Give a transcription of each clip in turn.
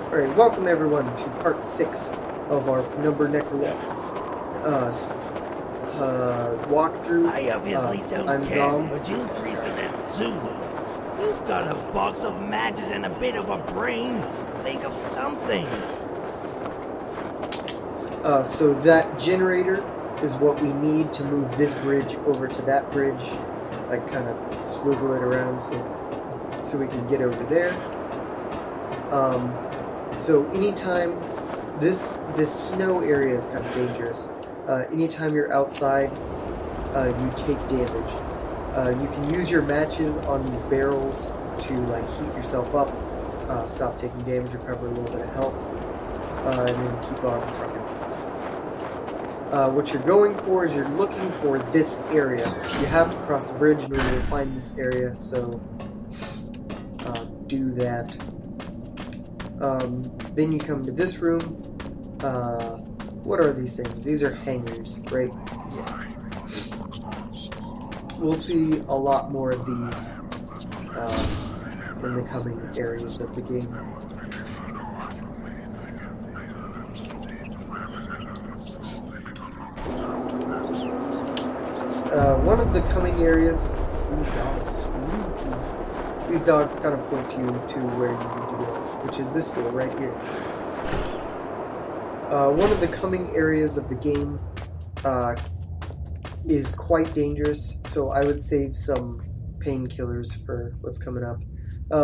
Alright, welcome everyone to part 6 of our Penumbra Necrologue walkthrough. I obviously don't I'm care, Zom. but you priest of that Zulu. You've got a box of matches and a bit of a brain. Think of something. So that generator is what we need to move this bridge over to that bridge. Like kind of swivel it around so we can get over there. So anytime this snow area is kind of dangerous. Anytime you're outside, you take damage. You can use your matches on these barrels to like heat yourself up, stop taking damage, recover a little bit of health, and then keep on trucking. What you're going for is you're looking for this area. You have to cross the bridge in order to find this area, so do that. Then you come to this room. What are these things? These are hangars, right? Yeah. We'll see a lot more of these in the coming areas of the game. One of the coming areas. Ooh, dogs, spooky. These dogs kind of point you to where you need to go, which is this door right here. One of the coming areas of the game is quite dangerous, so I would save some painkillers for what's coming up.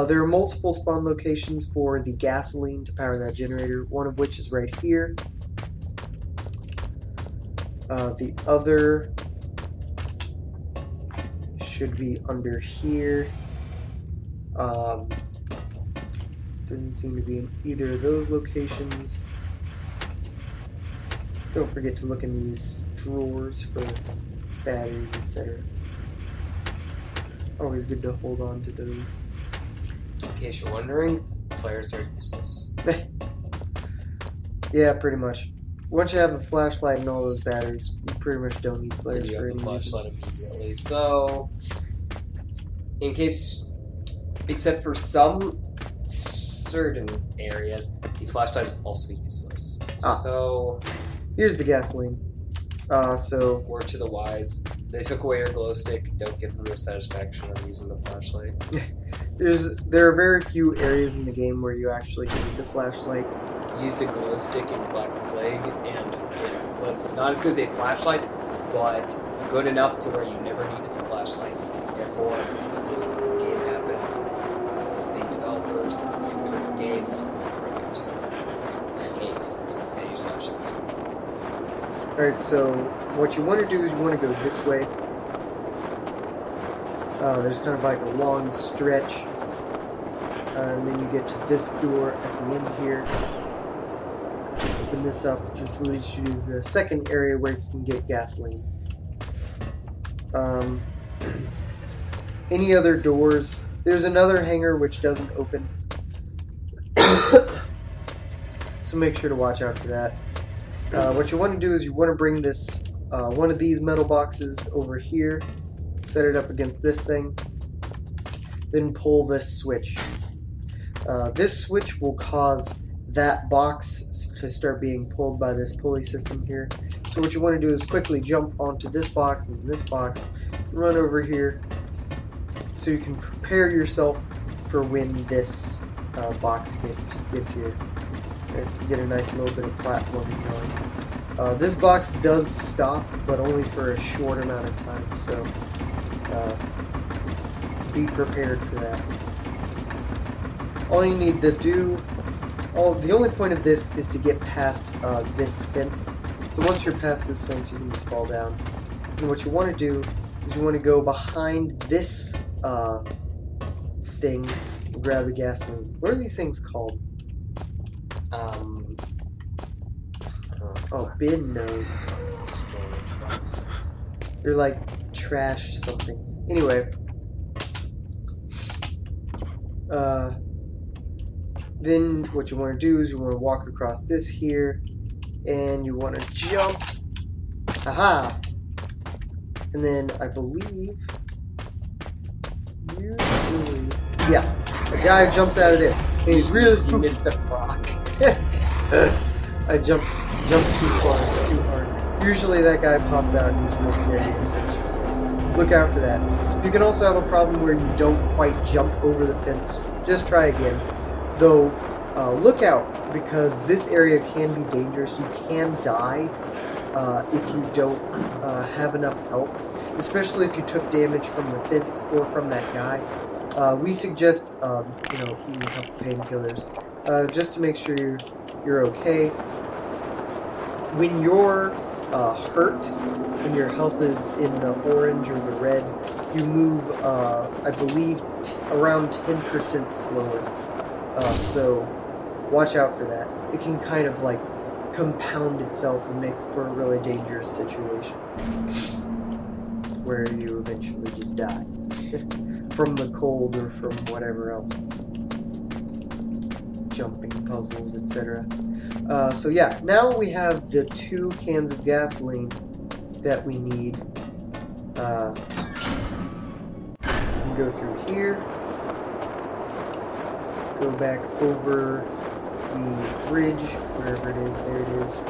There are multiple spawn locations for the gasoline to power that generator, one of which is right here. The other should be under here. Doesn't seem to be in either of those locations. Don't forget to look in these drawers for batteries, etc. Always good to hold on to those. In case you're wondering, flares are useless. Yeah, pretty much. Once you have the flashlight and all those batteries, you pretty much don't need flares You for have the any reason. flashlight immediately. So, in case, except for some certain areas, the flashlight is also useless. So, here's the gasoline. So word to the wise, they took away your glow stick. Don't give them the satisfaction of using the flashlight. there are very few areas in the game where you actually need the flashlight. I used a glow stick in Black Plague, and it was not as good as a flashlight, but good enough to where you never needed the flashlight. Therefore, when this game happened, the developers to create games they use flashlights. Alright, so what you want to do is you want to go this way. There's kind of like a long stretch. And then you get to this door at the end here. Open this up. This leads you to the second area where you can get gasoline. Any other doors? There's another hangar which doesn't open. So make sure to watch out for that. What you want to do is you want to bring this one of these metal boxes over here, set it up against this thing, then pull this switch. This switch will cause that box to start being pulled by this pulley system here. So what you want to do is quickly jump onto this box and this box, run over here, so you can prepare yourself for when this box gets here. Get a nice little bit of platforming going. This box does stop, but only for a short amount of time, so be prepared for that. All you need to do, the only point of this is to get past this fence. So once you're past this fence, you can just fall down. And what you want to do is you want to go behind this thing and grab the gasoline. What are these things called? Oh, bin knows. Storage boxes. They're like trash something. Anyway. Then what you want to do is you want to walk across this here. And you want to jump. Aha! And then I believe... Usually... Yeah. The guy jumps out of there. And he's really You spooky. missed the proc. I jumped too far, too hard. Usually that guy pops out and he's real scary to hurt you, so look out for that. You can also have a problem where you don't quite jump over the fence. Just try again. Though, look out, because this area can be dangerous. You can die if you don't have enough health, especially if you took damage from the fence or from that guy. We suggest, eating a couple painkillers, just to make sure you're okay. When you're hurt, when your health is in the orange or the red, you move, I believe, around 10% slower. So watch out for that. It can kind of like compound itself and make for a really dangerous situation where you eventually just die from the cold or from whatever else. Jumping puzzles, etc. So yeah, now we have the 2 cans of gasoline that we need. We can go through here, go back over the bridge, wherever it is, there it is.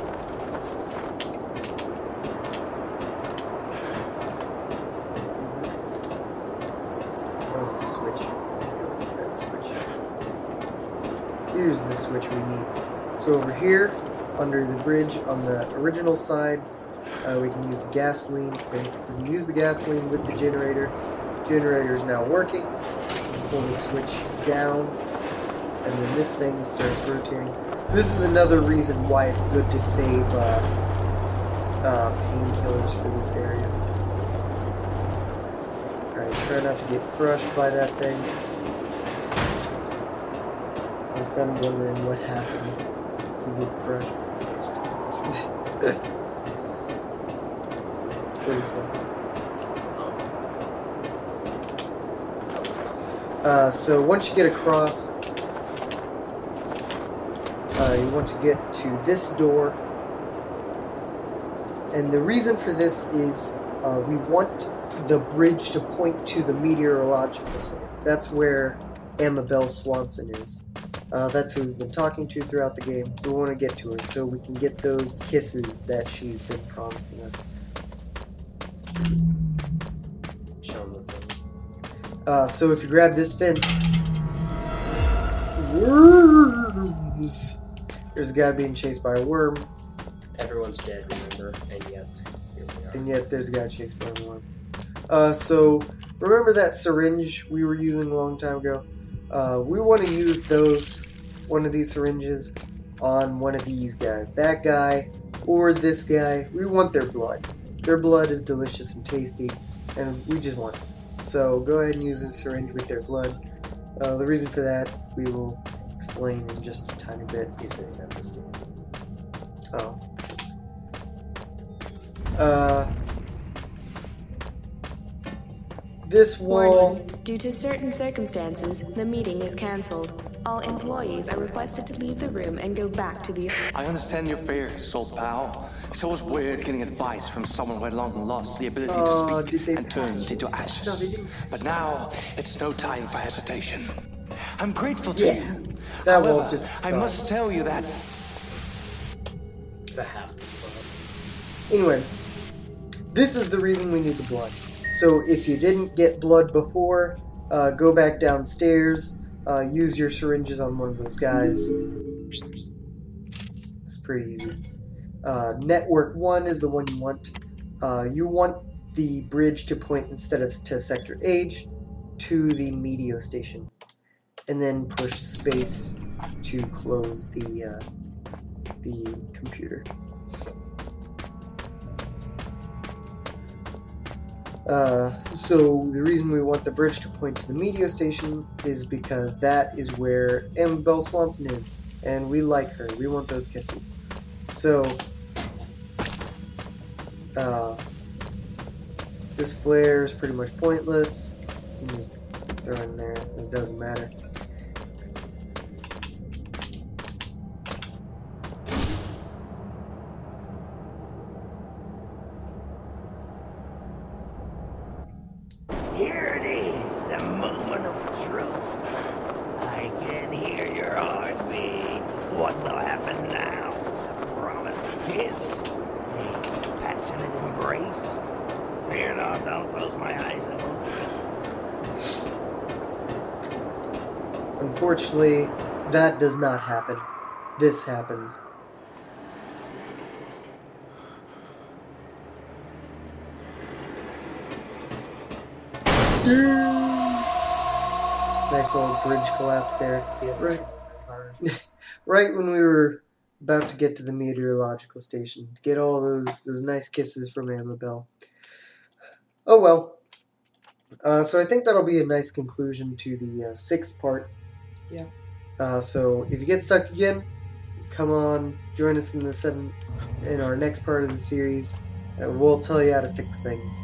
What was the switch? That switch. Here's the switch we need. So over here, under the bridge on the original side, we can use the gasoline. Okay, we can use the gasoline with the generator. Generator is now working. Pull the switch down, and then this thing starts rotating. This is another reason why it's good to save painkillers for this area. Alright, try not to get crushed by that thing. I was kind of wondering what happens if you get crushed. Pretty simple. So once you get across, you want to get to this door, and the reason for this is we want the bridge to point to the meteorological center. That's where Amabel Swanson is. That's who we've been talking to throughout the game. We want to get to her so we can get those kisses that she's been promising us. Show them the thing. So if you grab this fence, worms. There's a guy being chased by a worm. Everyone's dead, remember, and yet here we are. And yet there's a guy chased by a worm. So remember that syringe we were using a long time ago? We want to use one of these syringes on one of these guys. That guy or this guy. We want their blood. Their blood is delicious and tasty, and we just want it. So go ahead and use a syringe with their blood. The reason for that we will explain in just a tiny bit. You said you have this thing. Oh. This wall. Warning. Due to certain circumstances, the meeting is cancelled. All employees are requested to leave the room and go back to the... I understand your fears, Soul Pal. It's always weird getting advice from someone who had long lost the ability to speak and turned into ashes. No, they didn't. But now, it's no time for hesitation. I'm grateful to you. That However, wall's just a I facade. must tell you that... It's a half the slab. Anyway, this is the reason we need the blood. So if you didn't get blood before, go back downstairs, use your syringes on one of those guys. It's pretty easy. Network 1 is the one you want. You want the bridge to point, instead of to Sector H, to the Meteo Station. And then push space to close the computer. So the reason we want the bridge to point to the Meteo Station is because that is where Amabel Swanson is, and we like her. We want those kisses. So, this flare is pretty much pointless. You can just throw it in there. This doesn't matter. Here it is, the moment of truth. I can hear your What will happen now? A promised kiss? A passionate embrace? Fear not, I'll close my eyes and Unfortunately, that does not happen. This happens. Nice old bridge collapse there. Right when we were about to get to the meteorological station. To get all those nice kisses from Amabel. Oh well. So I think that'll be a nice conclusion to the 6th part. Yeah. So if you get stuck again, come on, join us in our next part of the series. We'll tell you how to fix things.